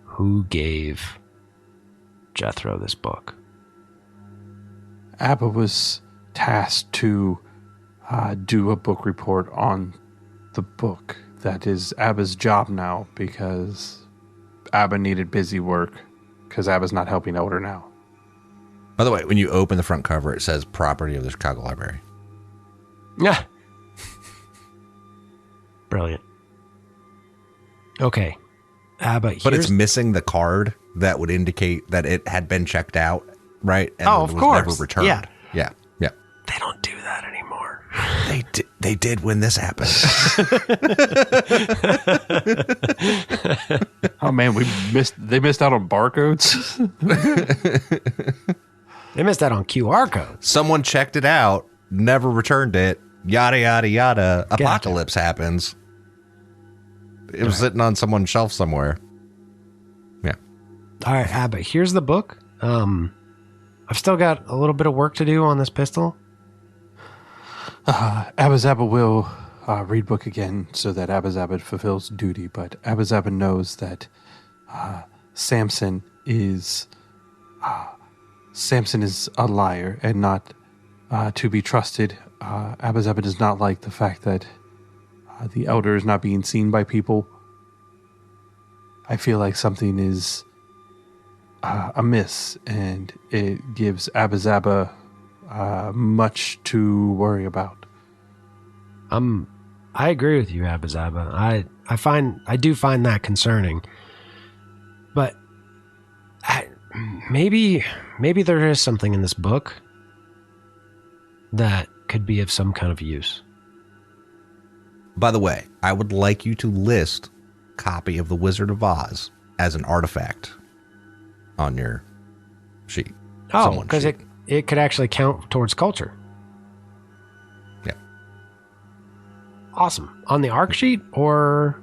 who gave Jethro this book. Abba was tasked to do a book report on the book. That is Abba's job now because Abba needed busy work because Abba's not helping Elder now. By the way, when you open the front cover, it says property of the Chicago Library. Yeah. Brilliant. Okay. But it's missing the card that would indicate that it had been checked out, right? And Oh, of was course. never returned. Yeah. Yeah. They don't do that anymore. They did when this happened. Oh man, they missed out on barcodes. They missed out on QR codes. Someone checked it out, never returned it, yada, yada, yada. Gotcha. Apocalypse happens. It was sitting on someone's shelf somewhere. Yeah. All right, Abba, here's the book. I've still got a little bit of work to do on this pistol. Abizaba will read book again so that Abizaba fulfills duty, but Abizaba knows that Samson is a liar and not to be trusted. Abizaba does not like the fact that the Elder is not being seen by people. I feel like something is amiss, and it gives Abizaba much to worry about. I agree with you, Abizaba. I do find that concerning. But maybe there is something in this book that could be of some kind of use. By the way, I would like you to list copy of The Wizard of Oz as an artifact on your sheet. Oh, because it could actually count towards culture. Yeah. Awesome. On the arc sheet or?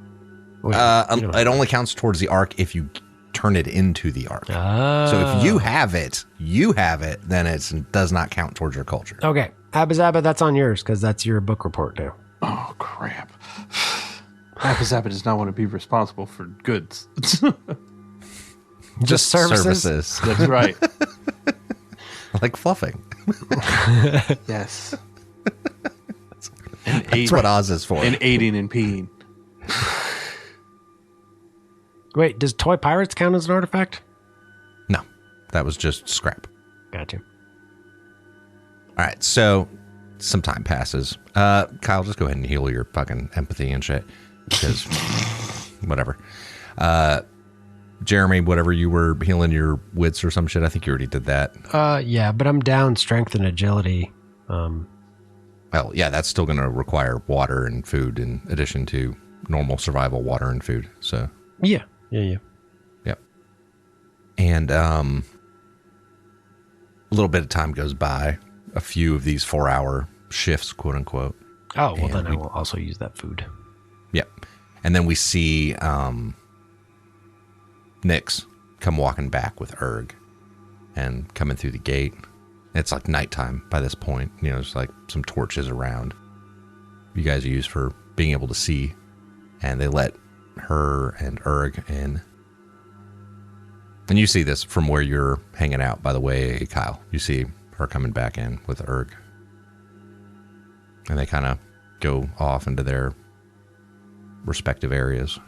It only counts towards the arc if you turn it into the arc. Oh. So if you have it, then it does not count towards your culture. Okay. Abizaba, that's on yours because that's your book report now. Oh, crap. Abizaba does not want to be responsible for goods. Just services. That's right. Like fluffing. Yes. That's what Oz is for. And aiding and peeing. Wait, does Toy Pirates count as an artifact? No, that was just scrap. Gotcha. All right, so some time passes. Kyle, just go ahead and heal your fucking empathy and shit. Because, whatever. Jeremy, whatever you were healing your wits or some shit, I think you already did that. Yeah, but I'm down strength and agility. Well, yeah, that's still going to require water and food in addition to normal survival water and food. So Yeah. Yep. And a little bit of time goes by. A few of these 4-hour shifts, quote unquote. Oh, well, And then I will also use that food. Yep. And then we see Nyx come walking back with Erg and coming through the gate. It's like nighttime by this point. You know, there's like some torches around you guys use for being able to see. And they let her and Erg in. And you see this from where you're hanging out, by the way, Kyle. You see her coming back in with Erg. And they kind of go off into their respective areas.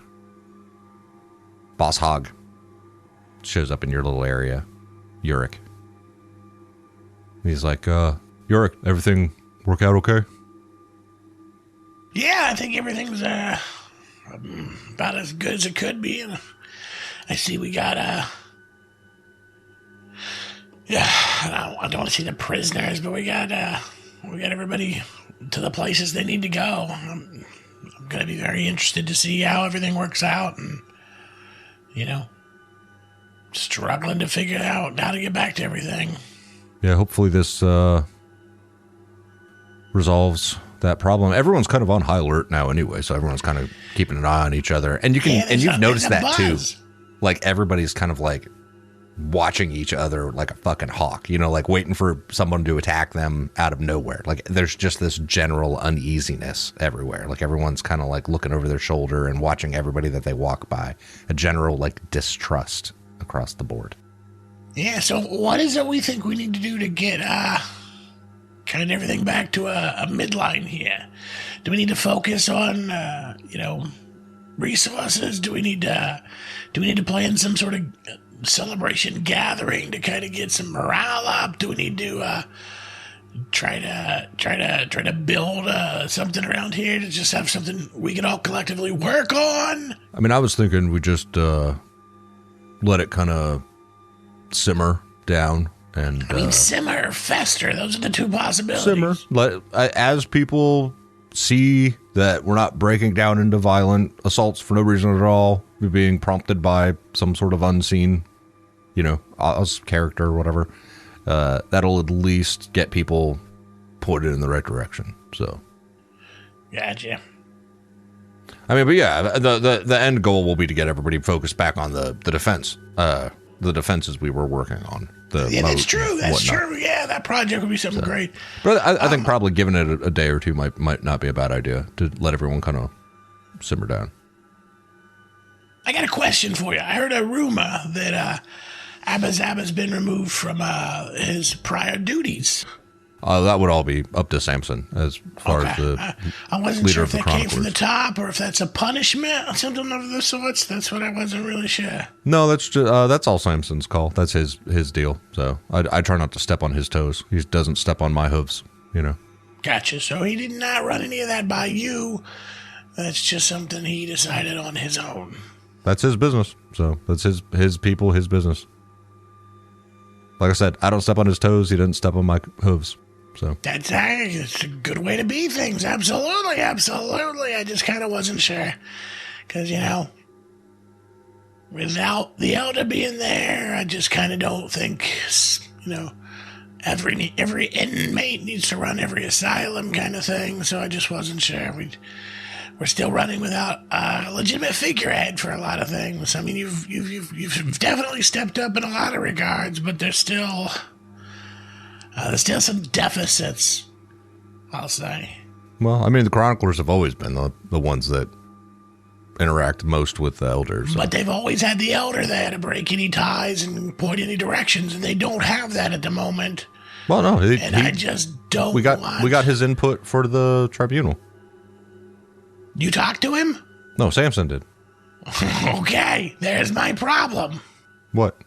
Boss Hog shows up in your little area. Yurik. He's like, Yurik, everything work out okay? Yeah, I think everything's about as good as it could be. And I see we got I don't want to see the prisoners, but we got everybody to the places they need to go. I'm gonna be very interested to see how everything works out, and struggling to figure out how to get back to everything. Yeah, hopefully this resolves that problem. Everyone's kind of on high alert now anyway, so everyone's kind of keeping an eye on each other. And you've noticed that too. Like everybody's kind of like watching each other like a fucking hawk, like waiting for someone to attack them out of nowhere. Like there's just this general uneasiness everywhere. Like everyone's kind of like looking over their shoulder and watching everybody that they walk by. A general like distrust across the board. Yeah, so what is it we think we need to do to get kind of everything back to a midline here? Do we need to focus on resources? Do we need to plan some sort of celebration gathering to kind of get some morale up? Do we need to try to build something around here to just have something we can all collectively work on? I mean, I was thinking we just let it kind of simmer down. And simmer or fester. Those are the two possibilities. Simmer. As people see that we're not breaking down into violent assaults for no reason at all, we're being prompted by some sort of unseen, us character or whatever, that'll at least get people pointed in the right direction. So, gotcha. I mean, but yeah, the end goal will be to get everybody focused back on the defense, the defenses we were working on. That's true. That's true. Yeah, that project would be something great. But I think probably giving it a day or two might not be a bad idea to let everyone kind of simmer down. I got a question for you. I heard a rumor that Abba Zabba's been removed from his prior duties. That would all be up to Samson as far as the I wasn't leader sure of if the that came from the Chroniclers. top or if that's a punishment or something of the sorts. That's what I wasn't really sure. No, that's all Samson's call. That's his deal. So I try not to step on his toes. He doesn't step on my hooves, Gotcha. So he did not run any of that by you. That's just something he decided on his own. That's his business. So that's his people, his business. Like I said, I don't step on his toes. He didn't step on my hooves. So That's a good way to be things. Absolutely, absolutely. I just kind of wasn't sure. Because, without the elder being there, I just kind of don't think, every inmate needs to run every asylum kind of thing. So I just wasn't sure. We're still running without a legitimate figurehead for a lot of things. I mean, you've definitely stepped up in a lot of regards, but there's still some deficits, I'll say. well, I mean, the Chroniclers have always been the ones that interact most with the elders. So. But they've always had the elder there to break any ties and point any directions, and they don't have that at the moment. Well, no, I just don't. we got his input for the tribunal. You talked to him? No, Samson did. Okay, there's my problem. What?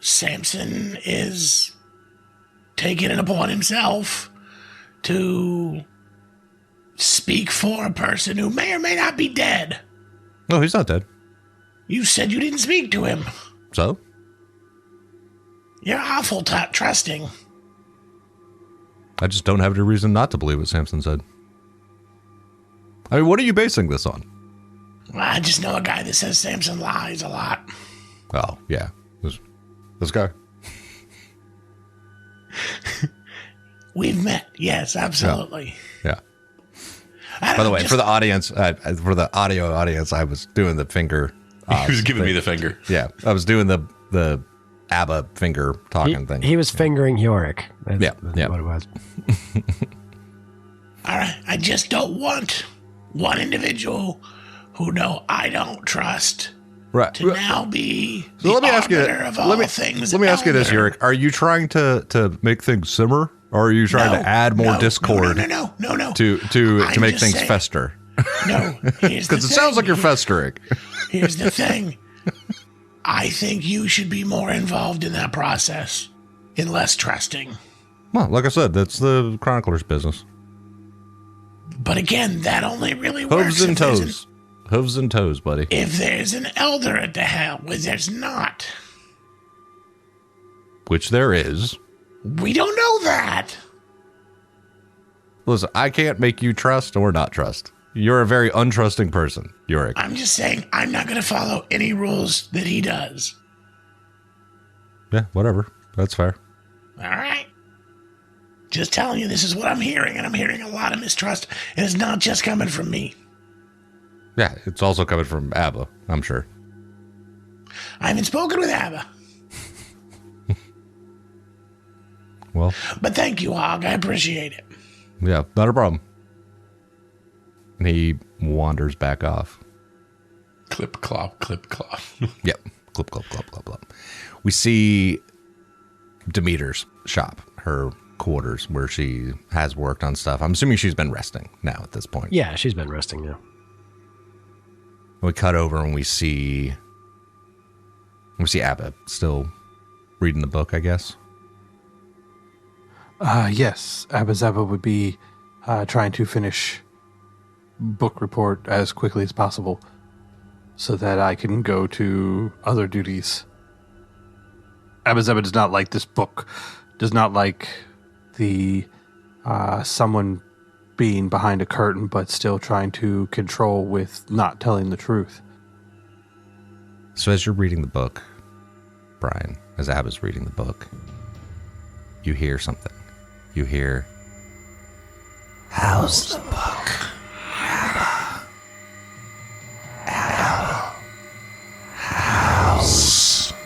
Samson is taking it upon himself to speak for a person who may or may not be dead. No, he's not dead. You said you didn't speak to him. So? You're awful trusting. I just don't have any reason not to believe what Samson said. I mean, what are you basing this on? Well, I just know a guy that says Samson lies a lot. Oh, yeah. This guy. We've met. Yes, absolutely. Yeah. I don't By the know, way, just- for the audience, for the audio audience, I was doing the finger. He was giving me the finger. Yeah, I was doing the ABBA finger talking thing. He was fingering Yorick. That's Yeah. what it was. All right, I just don't want one individual who I don't trust Right. to now be So the let me ask you. arbiter of all things Let me ask you this, elder. Yurik. Are you trying to make things simmer Or are you trying to add more discord No. to make things fester? No, because it sounds like you're festering. Here's the thing. I think you should be more involved in that process and less trusting. Well, like I said, that's the chronicler's business. But again, that only really works. Hooves and toes, buddy. If there's an elder at the helm, which there's not. Which there is. We don't know that. Listen, I can't make you trust or not trust. You're a very untrusting person, Yorick. I'm just saying I'm not going to follow any rules that he does. Yeah, whatever. That's fair. All right. Just telling you, this is what I'm hearing, and I'm hearing a lot of mistrust, and it's not just coming from me. Yeah, it's also coming from Abba, I'm sure. I haven't spoken with Abba. Well. But thank you, Hog. I appreciate it. Yeah, not a problem. And he wanders back off. Clip, clop, clip, clop. Yep. Clip, clop, clop, clop, clop. We see Demeter's shop, her quarters, where she has worked on stuff. I'm assuming she's been resting now at this point. Yeah, she's been resting now. We cut over and we see Abba still reading the book, I guess. Yes, Abba Zaba would be trying to finish book report as quickly as possible so that I can go to other duties. Abba Zaba does not like this book, does not like the someone being behind a curtain but still trying to control with not telling the truth. So as you're reading the book, Brian, as Abba's reading the book, you hear something. You hear, "How's the book? Abba. Abba. How's the book?"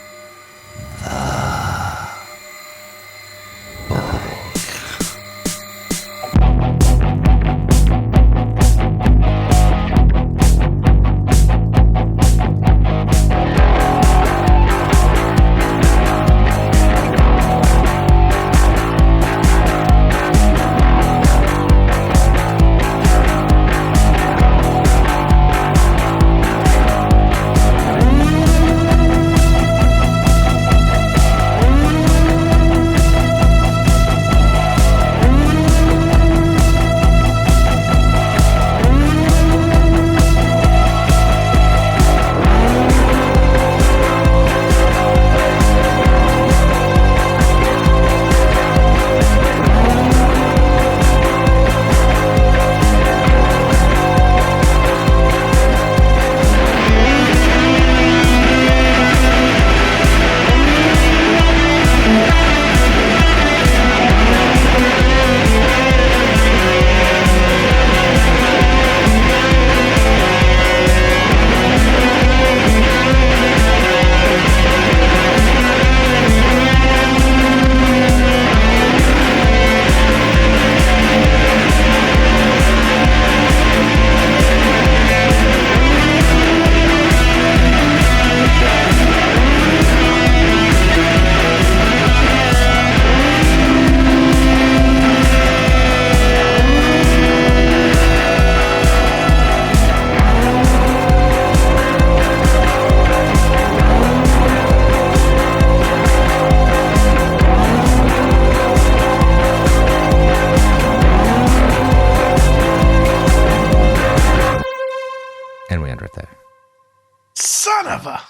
Son of a...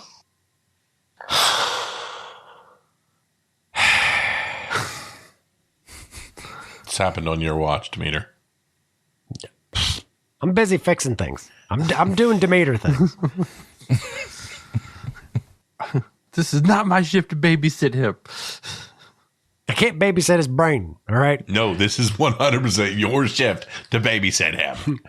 It's happened on your watch, Demeter. I'm busy fixing things. I'm doing Demeter things. This is not my shift to babysit him. I can't babysit his brain, all right? No, this is 100% your shift to babysit him.